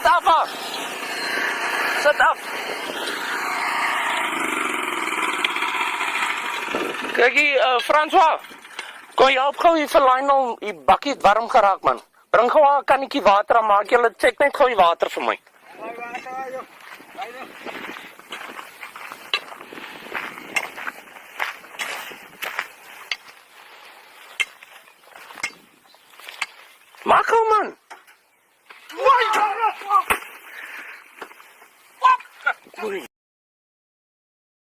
Sit af. Sit af. Kijk hier, François. Kon je opgou hier vir Lionel die bakkie warm geraak, man? Bring gou 'n kannetjie water en maak julle check net gou die water vir my. Maak gou, man.